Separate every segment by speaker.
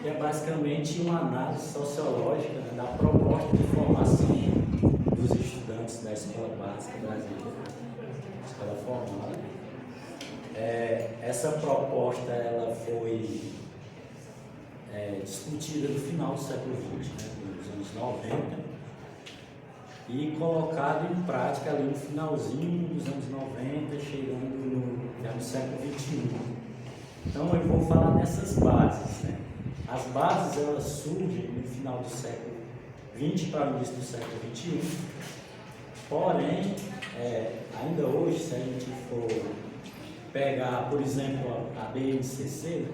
Speaker 1: que é basicamente uma análise sociológica, né, da proposta de formação dos estudantes da Escola Básica Brasileira, Escola Formada. Essa proposta ela foi discutida no final do século XX, né, nos anos 90, e colocada em prática ali no finalzinho dos anos 90, chegando no século XXI. Então eu vou falar dessas bases, né? As bases elas surgem no final do século XX para o início do século XXI, porém, ainda hoje, se a gente for pegar, por exemplo, a BNCC,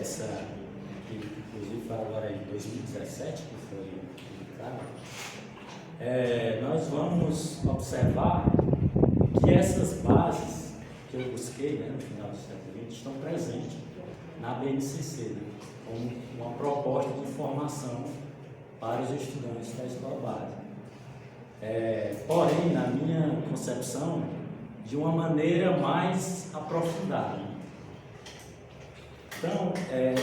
Speaker 1: essa que inclusive foi agora em 2017 que foi publicada, nós vamos observar que essas bases que eu busquei, né, no final do século XX estão presentes na BNCC, né, como uma proposta de formação para os estudantes da escola básica. Porém, na minha concepção, de uma maneira mais aprofundada. Então,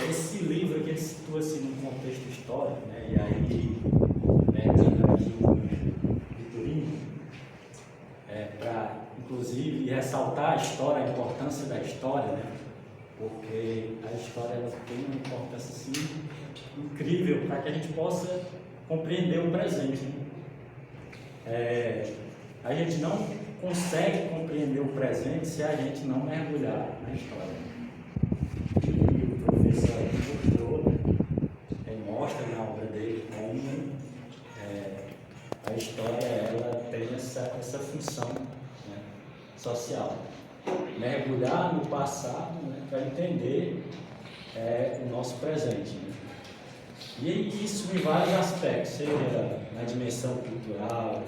Speaker 1: esse livro aqui ele situa-se num contexto histórico, né, e aí, pegando aqui o Vitorino, para, inclusive, ressaltar a história, a importância da história, né, porque a história ela tem uma importância assim, incrível para que a gente possa compreender o presente. Né? A gente não consegue compreender o presente se a gente não mergulhar na história. E o professor aqui mostra na obra dele como a história ela tem essa função, né, social. Mergulhar no passado, né, para entender o nosso presente. Né? E isso em vários aspectos, seja na dimensão cultural,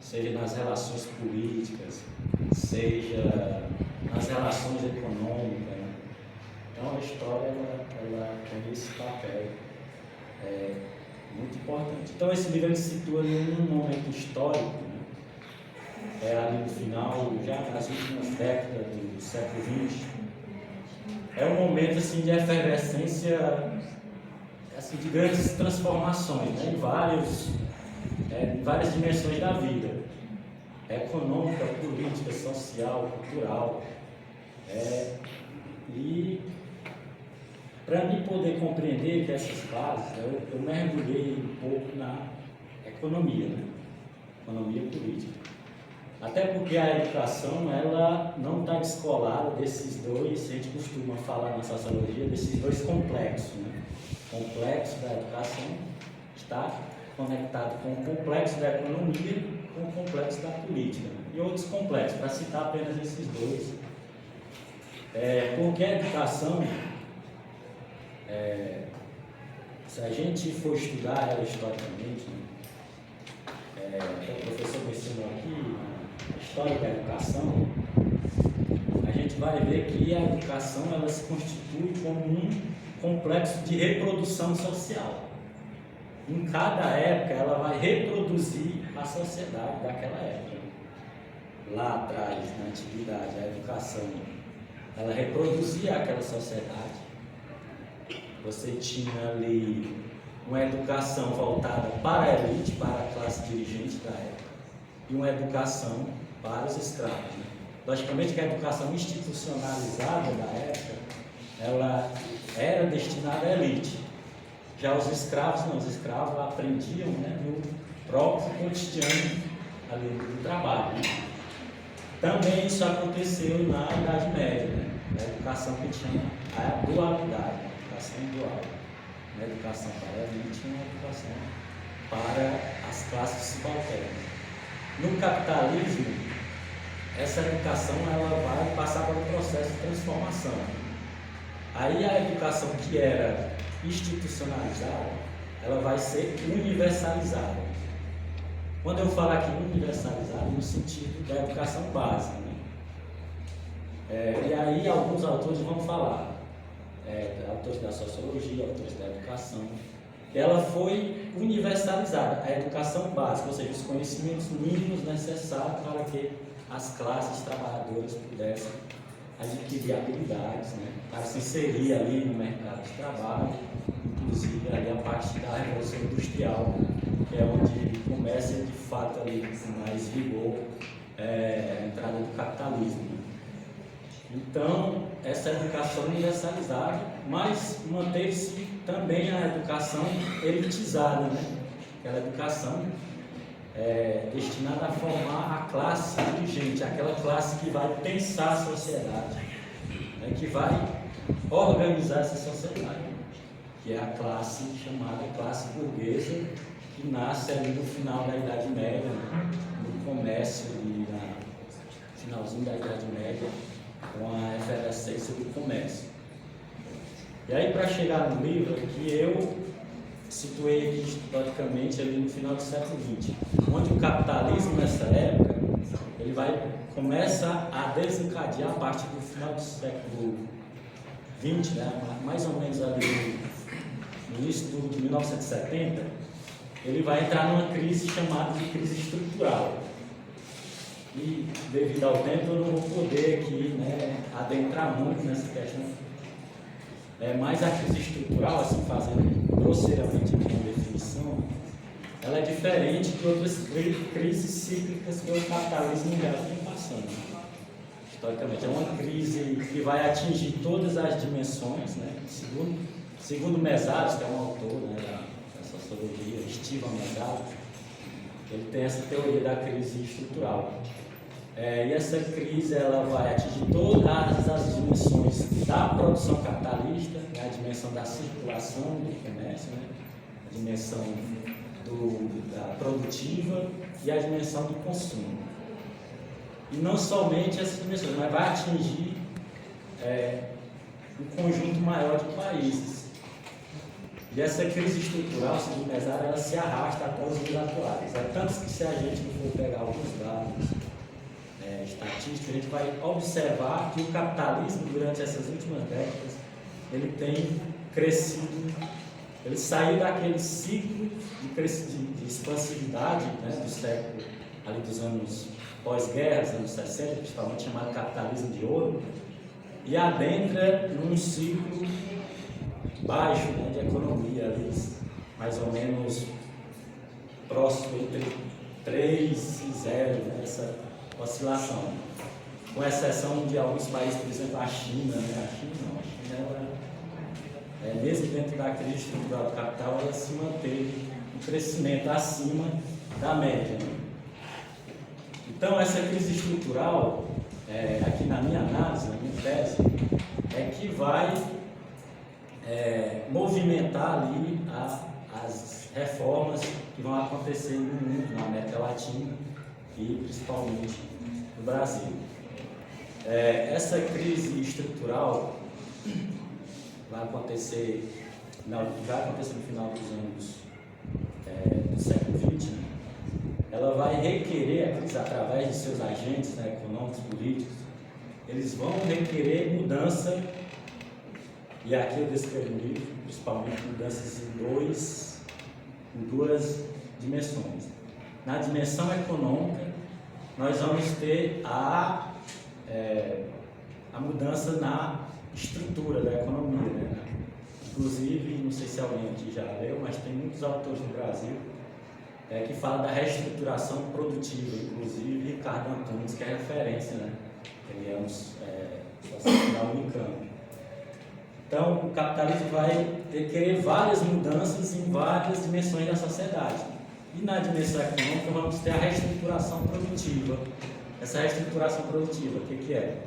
Speaker 1: seja nas relações políticas, seja nas relações econômicas. Né? Então a história ela tem esse papel muito importante. Então esse livro ele se situa num momento histórico, né? Ali no final, já nas últimas décadas do século XX. É um momento assim, de efervescência, assim, de grandes transformações, né? em várias dimensões da vida, econômica, política, social, cultural. E para mim poder compreender que essas bases, eu mergulhei um pouco na economia, né? Economia política. Até porque a educação ela não está descolada desses dois, a gente costuma falar na sociologia, desses dois complexos. Né? O complexo da educação está conectado com o complexo da economia e com o complexo da política. Né? E outros complexos, para citar apenas esses dois. Porque a educação, se a gente for estudar ela historicamente, né? O professor mencionou aqui, a história da educação, a gente vai ver que a educação ela se constitui como um complexo de reprodução social. Em cada época ela vai reproduzir a sociedade daquela época. Lá atrás, na antiguidade, a educação ela reproduzia aquela sociedade. Você tinha ali uma educação voltada para a elite, para a classe dirigente da época, e uma educação para os escravos. Né? Logicamente que a educação institucionalizada da época, ela era destinada à elite. Já os escravos, não, os escravos aprendiam, né, no próprio cotidiano ali do trabalho. Né? Também isso aconteceu na Idade Média, né? A educação que tinha a dualidade, a educação dual. Uma educação para a elite e uma educação para as classes subalternas. No capitalismo, essa educação ela vai passar por um processo de transformação. Aí a educação que era institucionalizada, ela vai ser universalizada. Quando eu falo aqui universalizada, no sentido da educação básica. Né? E aí alguns autores vão falar, autores da sociologia, autores da educação, que ela foi universalizada, a educação básica, ou seja, os conhecimentos mínimos necessários para que as classes trabalhadoras pudessem adquirir habilidades, né, para se inserir ali no mercado de trabalho, inclusive ali a partir da Revolução Industrial, que é onde começa de fato ali com mais vigor a entrada do capitalismo. Então, essa educação universalizada, mas manteve-se também a educação elitizada, né? Aquela educação destinada a formar a classe dirigente, aquela classe que vai pensar a sociedade, né? Que vai organizar essa sociedade, que é a classe chamada classe burguesa, que nasce ali no final da Idade Média, né? No comércio ali, no finalzinho da Idade Média, com a efervescência do comércio. E aí, para chegar no livro, que eu situei aqui historicamente ali no final do século XX, onde o capitalismo nessa época ele começa a desencadear a partir do final do século XX, né, mais ou menos ali no início de 1970, ele vai entrar numa crise chamada de crise estrutural. E devido ao tempo eu não vou poder aqui, né, adentrar muito nessa questão. Mas a crise estrutural, assim, fazendo grosseiramente aqui uma definição, ela é diferente de outras crises cíclicas que o capitalismo já vem passando. Historicamente, é uma crise que vai atingir todas as dimensões, né? Segundo Mesaros, que é um autor, né, da sociologia, Steven Mesaros, ele tem essa teoria da crise estrutural. E essa crise ela vai atingir todas as dimensões da produção capitalista, né, a dimensão da circulação do comércio, né, a dimensão da produtiva e a dimensão do consumo. E não somente essas dimensões, mas vai atingir um conjunto maior de países. E essa crise estrutural, segundo Mesaros, ela se arrasta até os dias atuais. Tanto que se a gente for pegar alguns dados estatísticos, a gente vai observar que o capitalismo, durante essas últimas décadas, ele tem crescido, ele saiu daquele ciclo de expansividade, né, do século, ali dos anos pós-guerra, anos 60, principalmente chamado capitalismo de ouro, e adentra num ciclo baixo, né, de economia, ali, mais ou menos próximo entre 3 e 0, né, essa oscilação, com exceção de alguns países, por exemplo, a China, né? A China ela, mesmo dentro da crise estrutural do capital, ela se manteve um crescimento acima da média. Né? Então, essa crise estrutural, aqui na minha análise, na minha tese, é que vai movimentar ali as reformas que vão acontecer no mundo, na América Latina, e principalmente no Brasil. Essa crise estrutural vai acontecer no final dos anos do século XX. Né? Ela vai requerer, através de seus agentes, né, econômicos, políticos, eles vão requerer mudança, e aqui eu descrevo no livro, principalmente mudanças em duas dimensões. Na dimensão econômica, nós vamos ter a mudança na estrutura da economia, né? Inclusive, não sei se alguém aqui já leu, mas tem muitos autores no Brasil que falam da reestruturação produtiva, inclusive Ricardo Antunes, que é referência, né? Ele é sociólogo da Unicamp. Então, o capitalismo vai requerer várias mudanças em várias dimensões da sociedade. E na dimensão econômica vamos ter a reestruturação produtiva. Essa reestruturação produtiva, o que é?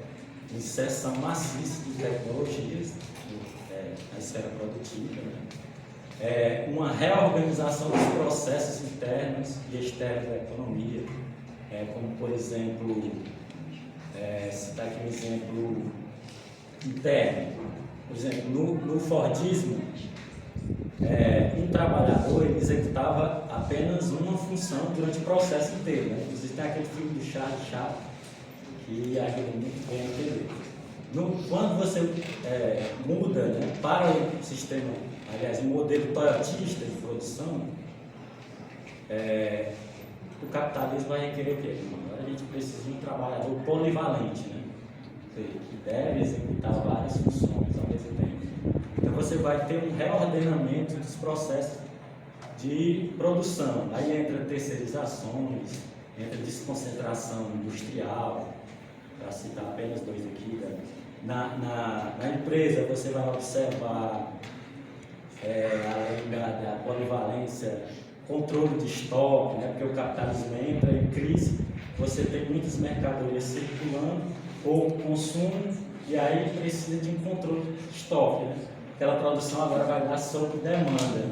Speaker 1: Inserção maciça de tecnologias na esfera produtiva, né? Uma reorganização dos processos internos e externos da economia, como por exemplo, citar aqui um exemplo interno. Por exemplo, no Fordismo, um trabalhador ele executava apenas uma função durante o processo inteiro, né? Inclusive tem aquele filme do Charlie Chaplin que ajuda muito bem a entender. Quando você muda, né, para o sistema, aliás, o modelo toyotista de produção, o capitalismo vai requerer o quê? Agora a gente precisa de um trabalhador polivalente, né? que deve executar várias funções ao mesmo tempo. Então você vai ter um reordenamento dos processos de produção. Aí entra terceirizações, entra desconcentração industrial, para citar apenas dois aqui. Na empresa você vai observar além da polivalência, controle de estoque, né? Porque o capitalismo entra em crise, você tem muitas mercadorias circulando, pouco consumo, e aí precisa de um controle de estoque. Né? Aquela produção agora vai dar sob demanda.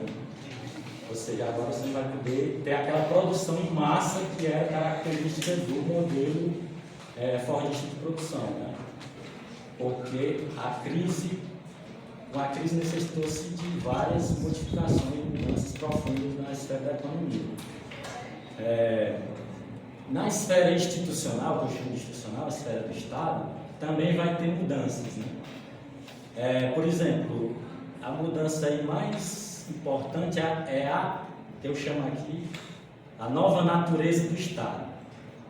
Speaker 1: Ou seja, agora você vai poder ter aquela produção em massa que é a característica do modelo fordista de produção. Né? Porque uma crise necessitou-se de várias modificações e mudanças profundas na esfera da economia. Na esfera institucional, que eu chamo de institucional, a esfera do Estado, também vai ter mudanças. Né? Por exemplo, a mudança aí mais importante é a que eu chamo aqui, a nova natureza do Estado.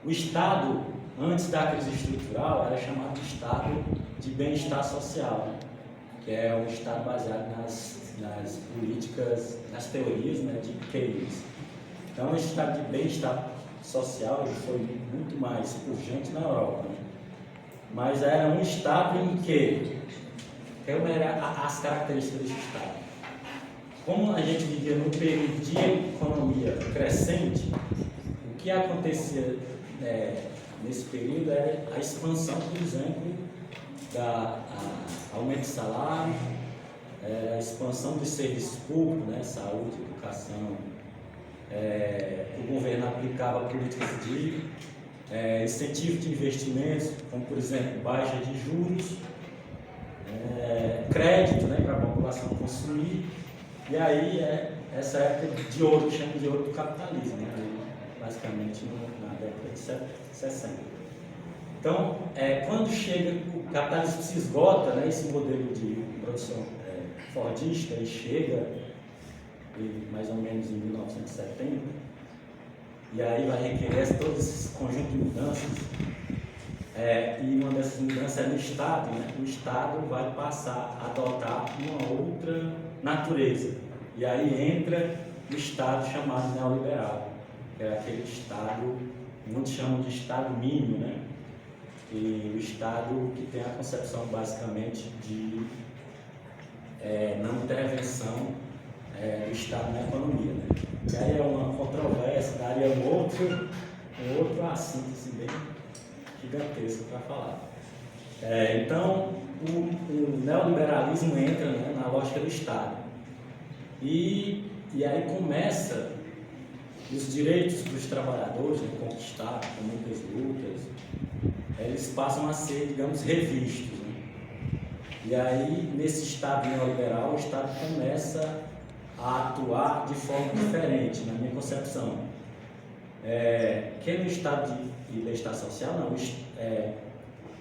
Speaker 1: O Estado, antes da crise estrutural, era chamado de Estado de bem-estar social, né? Que é um Estado baseado nas políticas, nas teorias, né, de Keynes. Então, esse Estado de bem-estar social ele foi muito mais urgente na Europa. Né? Mas era um Estado em que eram as características desse Estado. Como a gente vivia num período de economia crescente, o que acontecia nesse período era a expansão, por exemplo, aumento de salário, a expansão dos serviços públicos, né, saúde, educação, o governo aplicava políticas de incentivo de investimentos, como por exemplo, baixa de juros, crédito, né, para a população consumir, e aí essa época de ouro, que chama de ouro do capitalismo, né, basicamente na década de 60. Então, quando chega, o capitalismo se esgota, né, esse modelo de produção fordista, e chega mais ou menos em 1970, e aí vai requerer todo esse conjunto de mudanças, e uma dessas mudanças é no Estado, né? O Estado vai passar a adotar uma outra natureza, e aí entra o Estado chamado neoliberal, que é aquele Estado, muitos chamam de Estado mínimo, né? E o Estado que tem a concepção basicamente de não intervenção do Estado na economia. Né? E aí é uma controvérsia, daria um outro assunto assim, bem gigantesco para falar. Então, o neoliberalismo entra, né, na lógica do Estado. E aí começa os direitos dos trabalhadores, né, conquistados com muitas lutas, eles passam a ser, digamos, revistos. Né? E aí, nesse Estado neoliberal, o Estado começa a atuar de forma diferente, na minha concepção. Que no Estado de bem-estar social, não,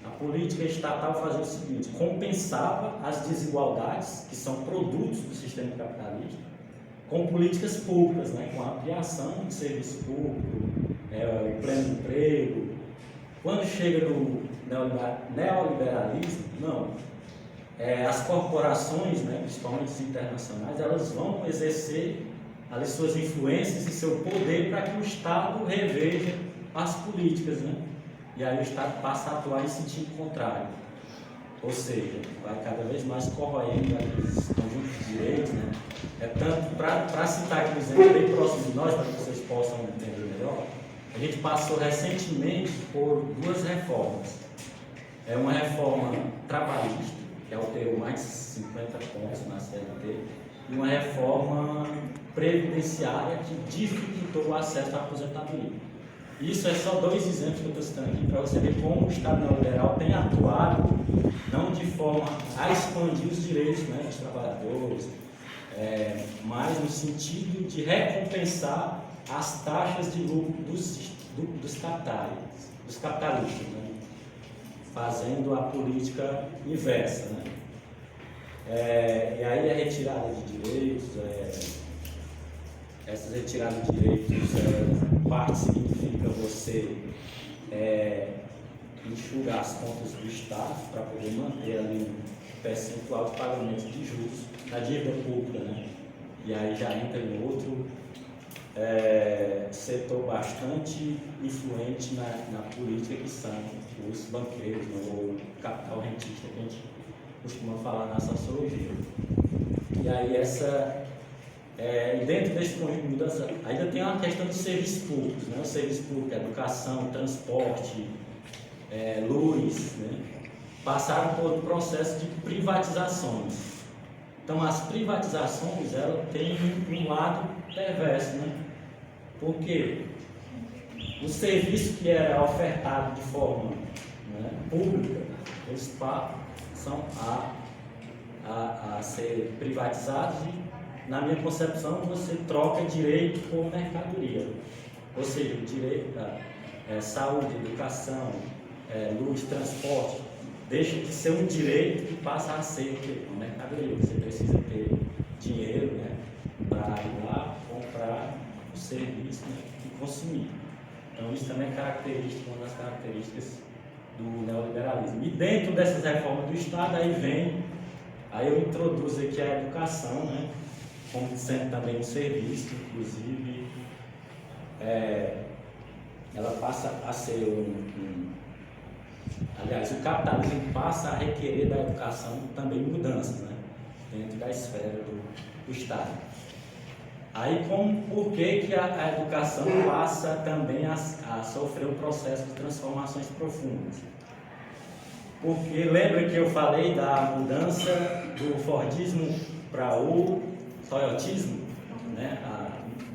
Speaker 1: a política estatal fazia o seguinte: compensava as desigualdades, que são produtos do sistema capitalista, com políticas públicas, né? Com a ampliação de serviço público, o pleno emprego. Quando chega no neoliberalismo, não. As corporações, né, principalmente internacionais, elas vão exercer as suas influências e seu poder para que o Estado reveja as políticas, né? E aí o Estado passa a atuar em sentido contrário. Ou seja, vai cada vez mais corroendo aqueles conjuntos de direitos, né? Tanto, para citar aqui um exemplo bem próximo de nós, para que vocês possam entender melhor, a gente passou recentemente por duas reformas. Uma reforma trabalhista, que alterou mais de 50 pontos na CLT, e uma reforma previdenciária que dificultou o acesso à aposentadoria. Isso é só dois exemplos que eu estou citando aqui para você ver como o Estado neoliberal tem atuado, não de forma a expandir os direitos, né, dos trabalhadores, mas no sentido de recompensar as taxas de lucro dos capitalistas, né? Fazendo a política inversa. Né? E aí a retirada de direitos, essas retiradas de direitos, parte significa você enxugar as contas do Estado para poder manter ali um percentual de pagamento de juros na dívida pública, né? E aí já entra em outro setor bastante influente na política, que são os banqueiros, né? Ou capital rentista, que a gente costuma falar na sociologia. E aí dentro desse conjunto de mudanças, ainda tem uma questão de serviços públicos, né? O serviço público, educação, transporte, luz, né? Passaram por um processo de privatizações. Então, as privatizações, ela tem um lado perverso, né? Porque o serviço que era ofertado de forma, né, pública, eles passam a ser privatizados e, na minha concepção, você troca direito por mercadoria. Ou seja, o direito à saúde, educação, luz, transporte, deixa de ser um direito e passa a ser uma mercadoria. Você precisa ter dinheiro, né, para ir lá comprar o serviço, né, e consumir. Então isso também é uma das características do neoliberalismo. E dentro dessas reformas do Estado, aí eu introduzo aqui a educação, né, como sendo também um serviço, inclusive ela passa a ser aliás, o capitalismo passa a requerer da educação também mudanças, né, dentro da esfera do Estado. Aí, por que a educação passa também a sofrer um processo de transformações profundas? Porque lembra que eu falei da mudança do Fordismo para o Toyotismo, né?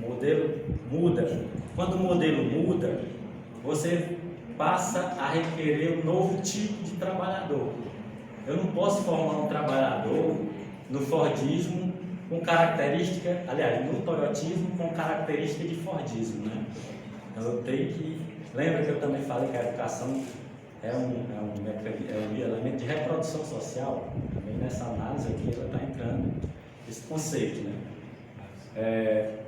Speaker 1: O modelo muda. Quando o modelo muda, você passa a requerer um novo tipo de trabalhador. Eu não posso formar um trabalhador no Fordismo com característica, aliás, no Toyotismo com característica de Fordismo, né? Então eu tenho que... Lembra que eu também falei que a educação é um elemento de reprodução social? Também nessa análise aqui ela está entrando esse conceito, né?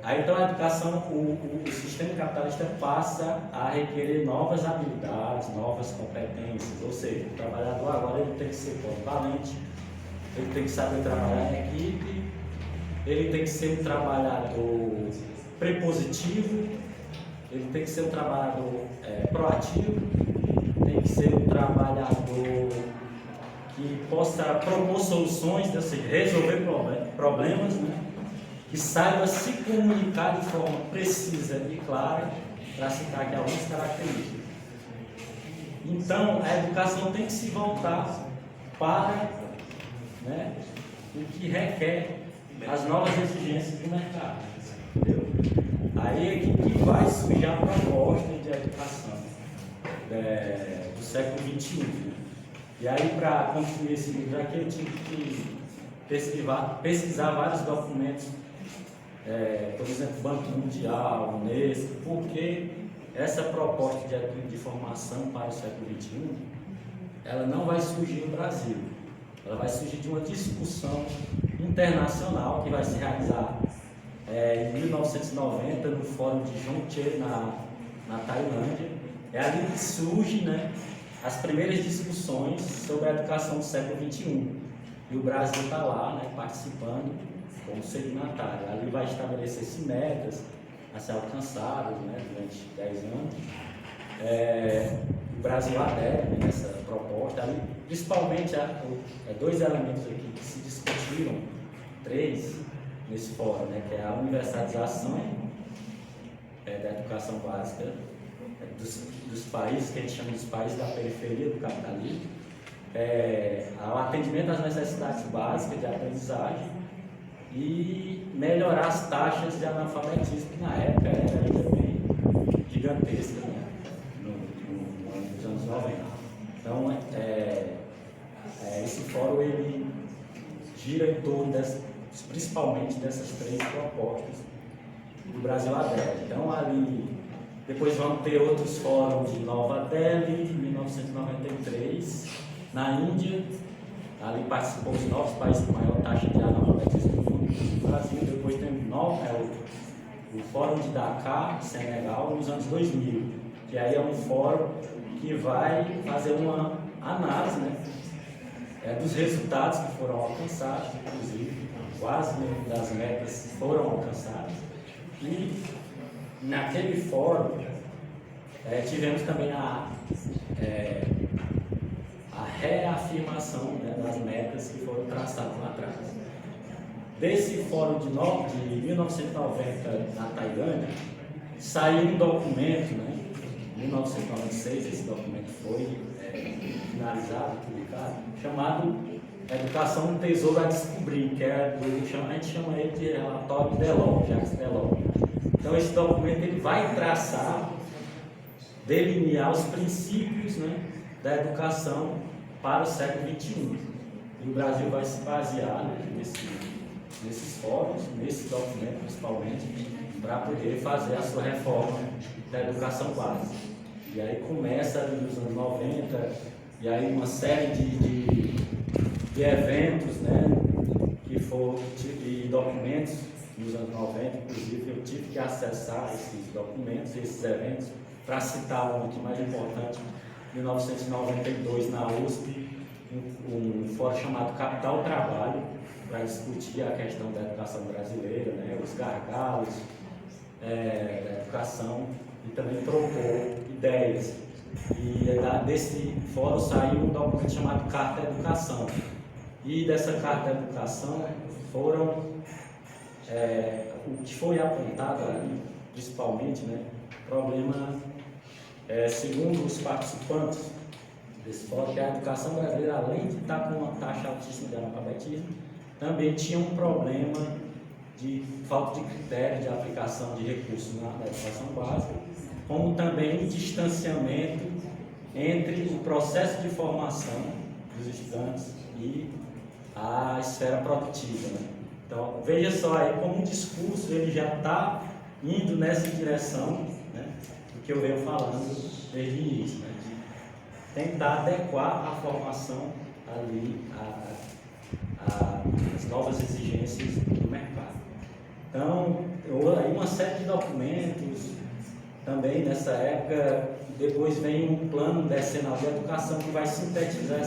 Speaker 1: Aí então a educação, o sistema capitalista passa a requerer novas habilidades, novas competências, ou seja, o trabalhador agora ele tem que ser polivalente, ele tem que saber trabalhar em equipe, ele tem que ser um trabalhador prepositivo, ele tem que ser um trabalhador proativo, tem que ser um trabalhador que possa propor soluções, ou seja, resolver problemas, né? Que saiba se comunicar de forma precisa e clara, para citar aqui algumas características. Então, a educação tem que se voltar para, né, o que requer as novas exigências do mercado. Entendeu? Aí é que vai surgir a proposta de educação do século XXI. E aí, para concluir esse livro aqui, eu tive que pesquisar vários documentos, por exemplo, Banco Mundial, Unesco, porque essa proposta de formação para o século XXI, ela não vai surgir no Brasil, ela vai surgir de uma discussão internacional que vai se realizar em 1990 no Fórum de Jomtien, na Tailândia. É ali que surgem, né, as primeiras discussões sobre a educação do século XXI. E o Brasil está lá, né, participando como signatário. Ali vai estabelecer-se metas a ser alcançadas, né, durante 10 anos. O Brasil adere nessa proposta. Ali, principalmente, dois elementos aqui que se discutiram, três, nesse fórum, né, que é a universalização da educação básica dos países, que a gente chama dos países da periferia do capitalismo, o atendimento às necessidades básicas de aprendizagem e melhorar as taxas de analfabetismo, que na época era ainda bem gigantesca, né, nos anos 90. Então, esse fórum ele gira em torno principalmente dessas três propostas do Brasil adere. Então, ali, depois vamos ter outros fóruns de Nova Delhi, em 1993, na Índia. Ali participou os 9 países com maior taxa de analfabetismo do mundo. No Brasil, depois tem o Fórum de Dakar, Senegal, nos anos 2000. que aí é um fórum que vai fazer uma análise, né, dos resultados que foram alcançados, inclusive quase metade das metas foram alcançadas. E naquele fórum tivemos também a reafirmação, né, das metas que foram traçadas lá atrás. Desse fórum de 1990 na Tailândia, saiu um documento, né, em 1996, esse documento foi finalizado, publicado, chamado Educação do Tesouro a Descobrir, que a gente chama ele de relatório Delors, Jacques Delors. Então esse documento ele vai traçar, delinear os princípios, né, da educação para o século XXI. E o Brasil vai se basear, né, nesses fóruns, nesse documento principalmente, para poder fazer a sua reforma da educação básica. E aí começa ali nos anos 90, e aí uma série de eventos, né, e documentos nos anos 90, inclusive eu tive que acessar esses documentos, esses eventos, para citar um aqui mais importante, em 1992 na USP, um fórum chamado Capital Trabalho, para discutir a questão da educação brasileira, né, os gargalos da educação, e também propor ideias. E desse fórum saiu um documento chamado Carta da Educação. E dessa Carta da Educação o que foi apontado ali, principalmente, né, problema, segundo os participantes desse fórum, que a educação brasileira, além de estar com uma taxa altíssima de analfabetismo, também tinha um problema de falta de critério de aplicação de recursos na educação básica, como também um distanciamento entre o processo de formação dos estudantes e a esfera produtiva, né? Então, veja só aí como o discurso ele já está indo nessa direção, né, do que eu venho falando desde o início, né, de tentar adequar a formação ali às novas exigências do mercado. Então, aí uma série de documentos também nessa época. Depois vem um plano decenal de educação que vai sintetizar,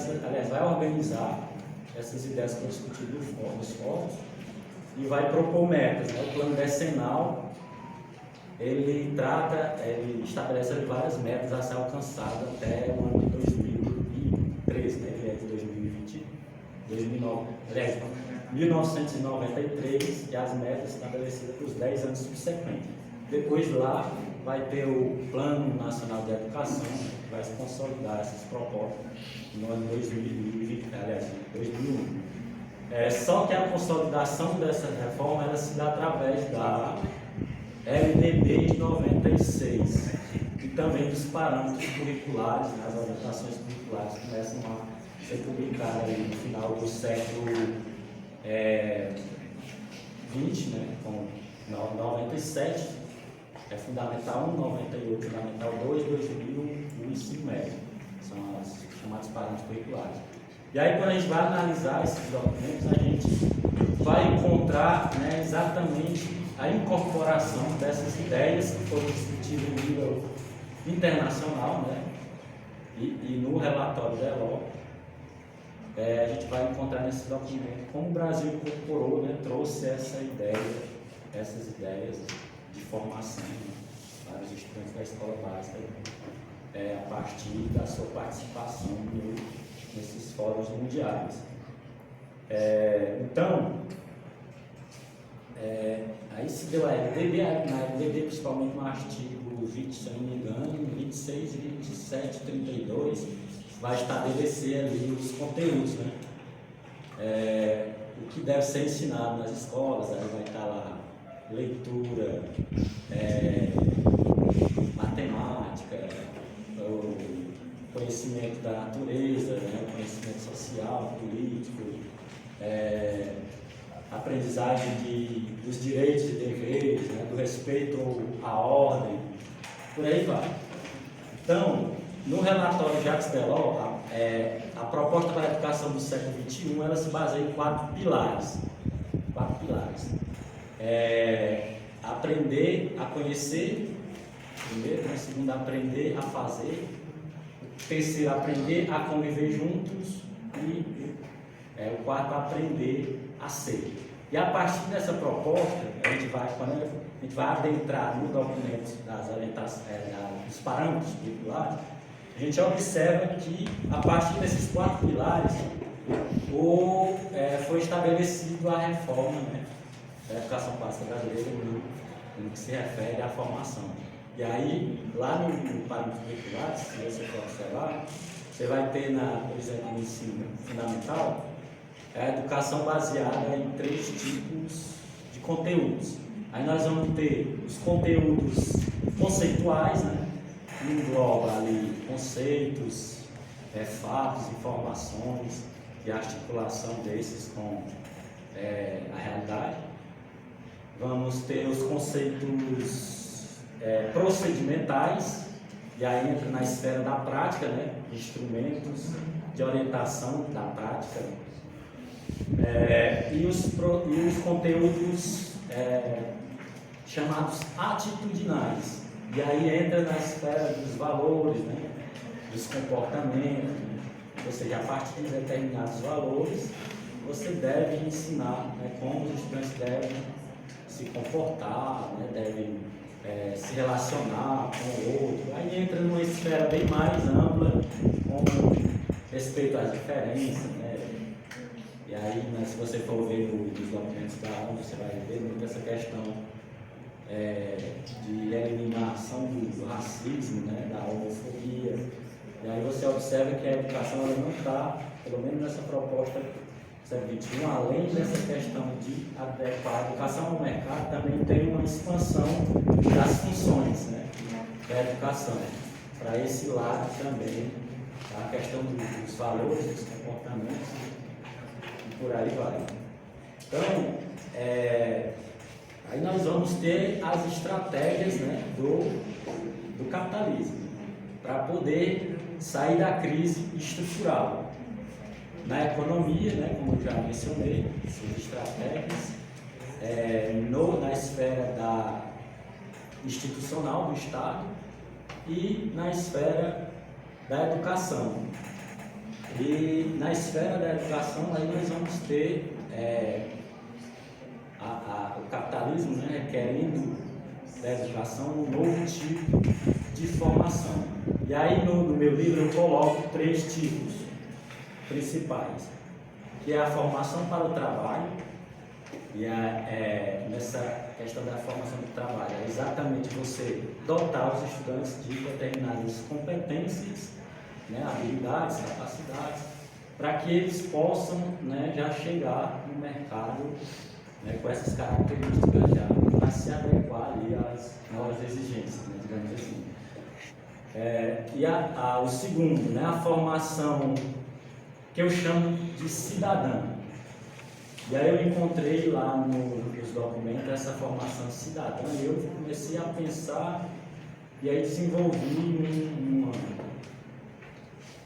Speaker 1: vai organizar essas ideias que eu discuti nos fóruns e vai propor metas, né? O plano decenal ele estabelece várias metas a ser alcançadas até o ano de 2013, né? Ele é de 1993, e as metas estabelecidas para os 10 anos subsequentes. Depois lá vai ter o Plano Nacional de Educação, que vai se consolidar essas propostas no ano 2001. Só que a consolidação dessa reforma ela se dá através da LDB de 96 e também dos parâmetros curriculares, né, as orientações curriculares que começam a ser publicadas ali no final do século XX, né, com 97. Fundamental 1, 98, Fundamental 2, 2000, o ensino médio. São os chamados parâmetros curriculares. E aí, quando a gente vai analisar esses documentos, a gente vai encontrar, né, exatamente a incorporação dessas ideias que foram discutidas em nível internacional, né, e no relatório Delors. A gente vai encontrar nesse documento como o Brasil incorporou, né, trouxe essas ideias de formação, né, para os estudantes da escola básica, a partir da sua participação nesses fóruns mundiais. Então, aí se deu a LDB, na LDB principalmente no artigo 20, se eu não me engano, 26, 27, 32, vai estabelecer ali os conteúdos, né? O que deve ser ensinado nas escolas, aí vai estar lá leitura, matemática, o conhecimento da natureza, né, o conhecimento social, político, aprendizagem dos direitos e deveres, né, do respeito à ordem, por aí vai. Então, no relatório Jacques Delors, a proposta para a educação do século XXI, ela se baseia em quatro pilares. Aprender a conhecer primeiro, né? Segundo, aprender a fazer. Terceiro, aprender a conviver juntos. E o quarto, aprender a ser. E a partir dessa proposta, quando a gente vai adentrar no documento das orientações, dos parâmetros curriculares, a gente observa que, a partir desses 4 pilares, foi estabelecido a reforma, né, da educação básica brasileira no que se refere à formação. E aí, lá no parâmetro curricular, se você for observar, você vai ter, por exemplo, no ensino fundamental, a educação baseada em 3 tipos de conteúdos. Aí nós vamos ter os conteúdos conceituais, né? Que engloba ali conceitos, fatos, informações e a articulação desses com a realidade. Vamos ter os conceitos procedimentais, e aí entra na esfera da prática, né? Instrumentos de orientação da prática. E os conteúdos chamados atitudinais, e aí entra na esfera dos valores, né, dos comportamentos, ou seja, a partir de determinados valores, você deve ensinar, né, como os estudantes devem se comportar, né, devem se relacionar com o outro. Aí entra numa esfera bem mais ampla, com respeito às diferenças, né? E aí, né, se você for ver os documentos da ONU, você vai ver muito essa questão de eliminação do racismo, né, da homofobia. E aí você observa que a educação ela não está, pelo menos nessa proposta 21, além dessa questão de adequar a educação ao mercado, também tem uma expansão das funções, né, da educação. Para esse lado também, a questão dos valores, dos comportamentos, por aí vai. Então, aí nós vamos ter as estratégias, né, do capitalismo para poder sair da crise estrutural. Na economia, né, como eu já mencionei, essas estratégias, na esfera institucional do Estado e na esfera da educação. E na esfera da educação, aí nós vamos ter o capitalismo, né, requerendo da educação um novo tipo de formação. E aí no meu livro eu coloco 3 tipos principais, que é a formação para o trabalho, e nessa questão da formação do trabalho, é exatamente você dotar os estudantes de determinadas competências, né, habilidades, capacidades, para que eles possam, né, já chegar no mercado, né, com essas características já, para se adequar ali às novas exigências, né, digamos assim. O segundo, né, a formação que eu chamo de cidadã. E aí eu encontrei lá nos documentos essa formação cidadã, e eu comecei a pensar, e aí desenvolvi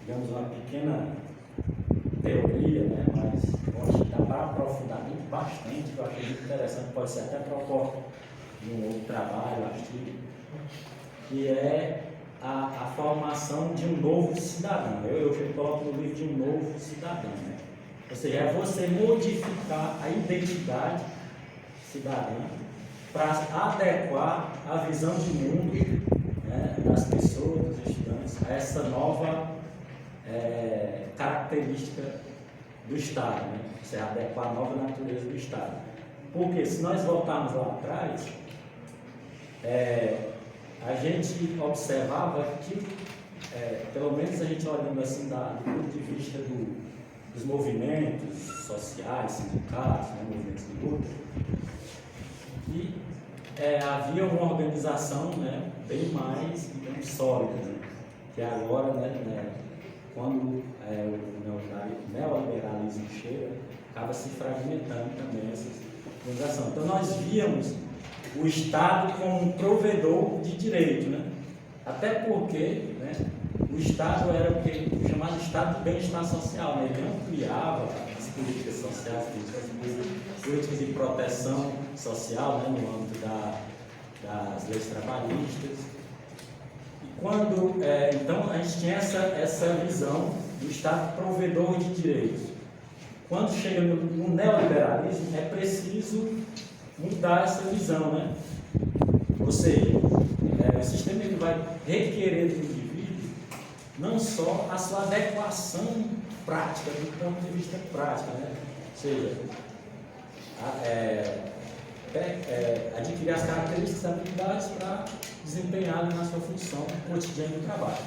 Speaker 1: digamos, uma pequena teoria, né, mas acho que dá para aprofundar bastante, que eu achei muito interessante, pode ser até proposta de um outro trabalho, artigo, que é a formação de um novo cidadão. Eu coloco no livro de um novo cidadão, né? Ou seja, é você modificar a identidade cidadã para adequar a visão de mundo, né, das pessoas, dos estudantes, a essa nova característica do Estado, né? Você adequar a nova natureza do Estado. Porque se nós voltarmos lá atrás, a gente observava que, pelo menos a gente olhando assim do ponto de vista dos movimentos sociais, sindicatos, né, movimentos de luta, que havia uma organização, né, bem mais, digamos, sólida, né, que agora, né, quando o neoliberalismo chega, acaba se fragmentando também essa organização. Então nós víamos o Estado como um provedor de direito, né? Até porque, né, o Estado era o chamado Estado de bem-estar social, né? Ele ampliava as políticas sociais, políticas de proteção social, né, no âmbito das leis trabalhistas, Então, a gente tinha essa visão do Estado provedor de direitos. Quando chega no neoliberalismo, é preciso mudar essa visão, né? Ou seja, o sistema ele vai requerer do indivíduo não só a sua adequação prática, do ponto de vista prático, né? Ou seja, adquirir as características e habilidades para desempenhar na sua função cotidiana do trabalho.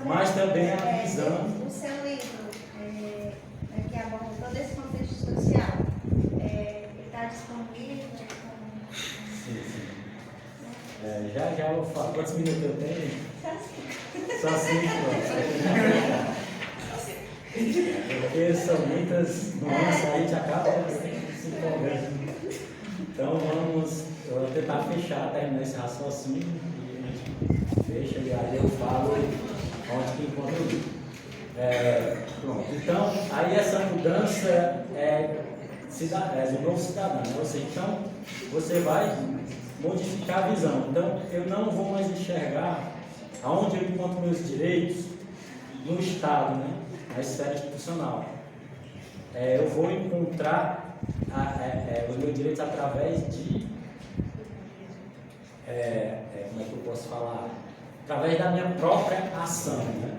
Speaker 1: Mas também a visão...
Speaker 2: O seu livro, que aborda todo esse contexto social, ele está disponível?
Speaker 1: Sim. Já eu falo. Quantos minutos eu tenho? Só 5. Porque são muitas nuances, a gente acaba se empolgando. Então eu vou tentar terminar esse raciocínio e a gente fecha e aí eu falo onde que encontra o livro. Pronto. Então, aí essa mudança do novo cidadão, né? Ou seja, então você vai modificar a visão. Então, eu não vou mais enxergar aonde eu encontro meus direitos no Estado, né? Na esfera institucional. Eu vou encontrar os meus direitos através de... como é que eu posso falar? Através da minha própria ação, né?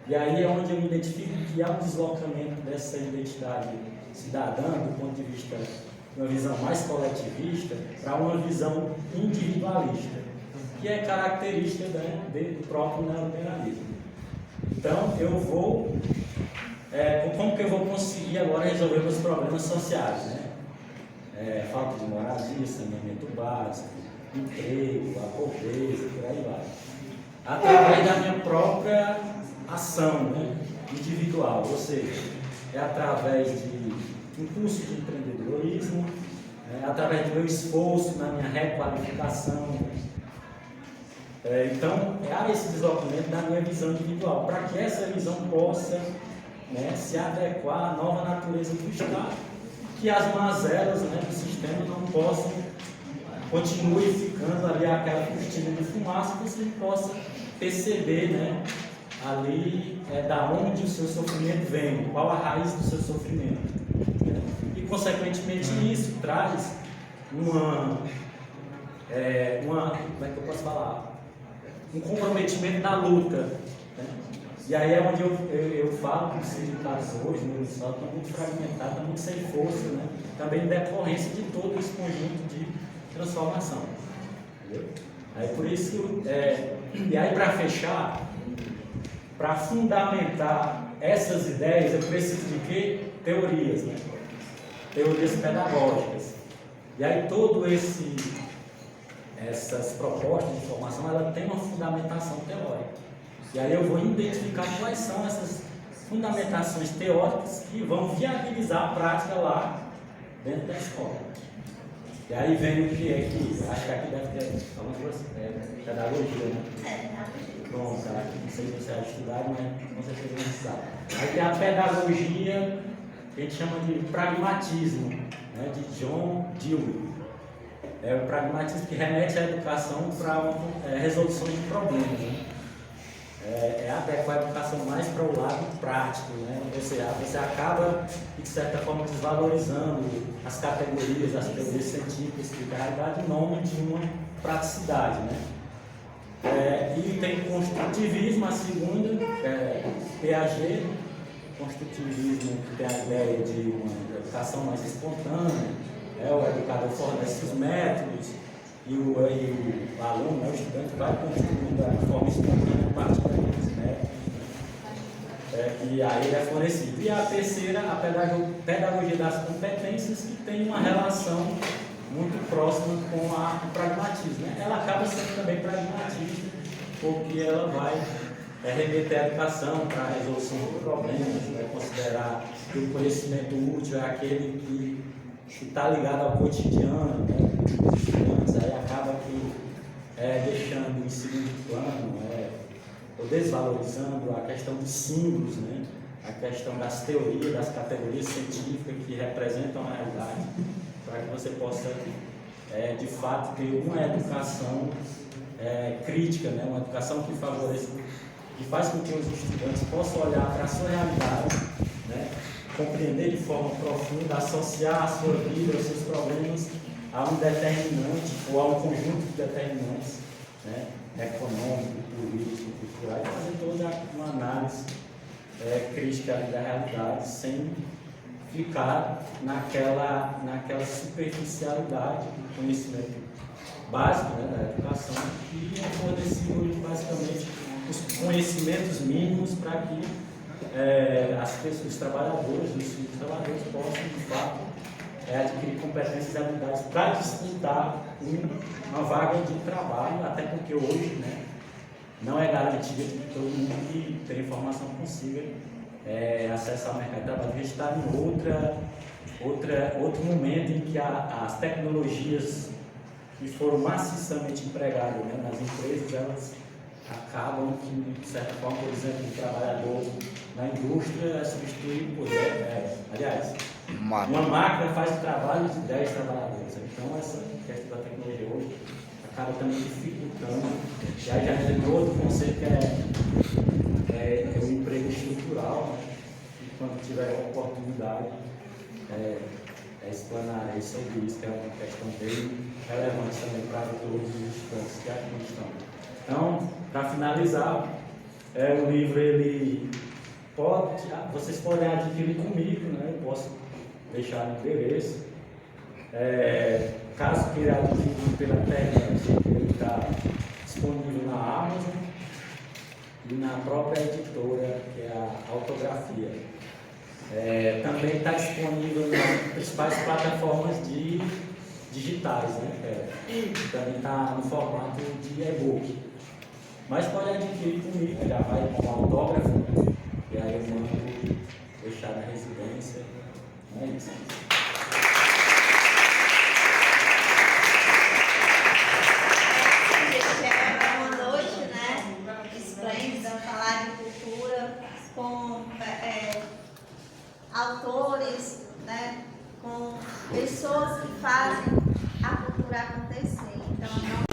Speaker 1: E aí é onde eu me identifico que há um deslocamento dessa identidade cidadã, do ponto de vista de uma visão mais coletivista, para uma visão individualista, que é característica do próprio neoliberalismo. Então, eu vou... como que eu vou conseguir agora resolver meus problemas sociais, né? Falta de moradia, saneamento básico, emprego, a pobreza, por aí vai. Através da minha própria ação, né, individual, ou seja, através de um curso de empreendedorismo, através do meu esforço na minha requalificação. Então, há esse deslocamento da minha visão individual, para que essa visão possa, né, se adequar à nova natureza do Estado, que as mazelas, né, do sistema não possam continue ficando ali aquela cortina de fumaça, que você possa perceber, né, ali da onde o seu sofrimento vem, qual a raiz do seu sofrimento. E, consequentemente, isso traz como é que eu posso falar? Um comprometimento na luta. Né? E aí é onde eu falo que os sindicatos hoje, no Estado, estão muito fragmentados, estão muito sem força, né? Também em decorrência de todo esse conjunto de transformação. Entendeu? Aí por isso, e aí para fechar, para fundamentar essas ideias, eu preciso de quê? Teorias, né? Teorias pedagógicas. E aí essas propostas de formação, ela tem uma fundamentação teórica. E aí eu vou identificar quais são essas fundamentações teóricas que vão viabilizar a prática lá dentro da escola. E aí vem o que é que, acho que aqui deve ter alguma coisa, pedagogia, né? Bom, cara, aqui não sei se você vai estudar, mas com certeza não sabe. Aí tem a pedagogia, que a gente chama de pragmatismo, né, de John Dewey. É o pragmatismo que remete à educação para resolução de problemas, né? Adequar a educação mais para o lado prático, né? Você acaba, de certa forma, desvalorizando as categorias, as teorias científicas, que na realidade em nome de uma praticidade, né? E tem construtivismo, a segunda, Piaget, construtivismo que tem a ideia de uma educação mais espontânea, o educador fornece os métodos e o aluno, né, o estudante, vai construindo a forma espontânea a partir daqueles métodos, e aí ele é fornecido. E a terceira, a pedagogia das competências, que tem uma relação muito próxima com o pragmatismo, né? Ela acaba sendo também pragmatista, porque ela vai remeter a educação para a resolução de problemas, vai considerar que o conhecimento útil é aquele que está ligado ao cotidiano, né, dos estudantes, aí acaba que deixando em segundo plano, ou desvalorizando a questão dos símbolos, né, a questão das teorias, das categorias científicas que representam a realidade, para que você possa de fato ter uma educação crítica, né? Uma educação que favoreça, que faz com que os estudantes possam olhar para a sua realidade, né? Compreender de forma profunda, associar a sua vida, os seus problemas a um determinante ou a um conjunto de determinantes, né? Econômico, político, cultural, e fazer toda uma análise crítica da realidade sem ficar naquela superficialidade do conhecimento básico, né, da educação, que é fornecido hoje basicamente os conhecimentos mínimos para que as pessoas, os trabalhadores, os trabalhadores possam, de fato, adquirir competências e habilidades para disputar uma vaga de trabalho, até porque hoje, né, não é garantido que todo mundo que tem formação consiga acessar o mercado de trabalho. A gente está em outro momento em que as tecnologias que foram maciçamente empregadas, né, nas empresas, elas acabam que, de certa forma, por exemplo, o trabalhador na indústria é substituído por 10, aliás, uma máquina faz o trabalho de 10 trabalhadores. Então, essa questão da tecnologia hoje acaba também dificultando. E aí já tem outro conceito que é o emprego estrutural, né? E quando tiver a oportunidade, explanarei sobre isso, que é uma questão bem relevante também para todos os estudantes que aqui estão. Então, para finalizar, o livro vocês podem adquirir comigo, né? Eu posso deixar no endereço. Caso queira adquirir pela internet, ele está disponível na Amazon e na própria editora, que é a Autografia. Também está disponível nas principais plataformas digitais, né? Também está no formato de e-book. Mas pode adquirir comigo, já vai com autógrafo, né? E aí eu mando deixar na residência. É isso.
Speaker 2: É uma noite, né? Esplêndida, falar de cultura com autores, né? Com pessoas que fazem a cultura acontecer. Então, não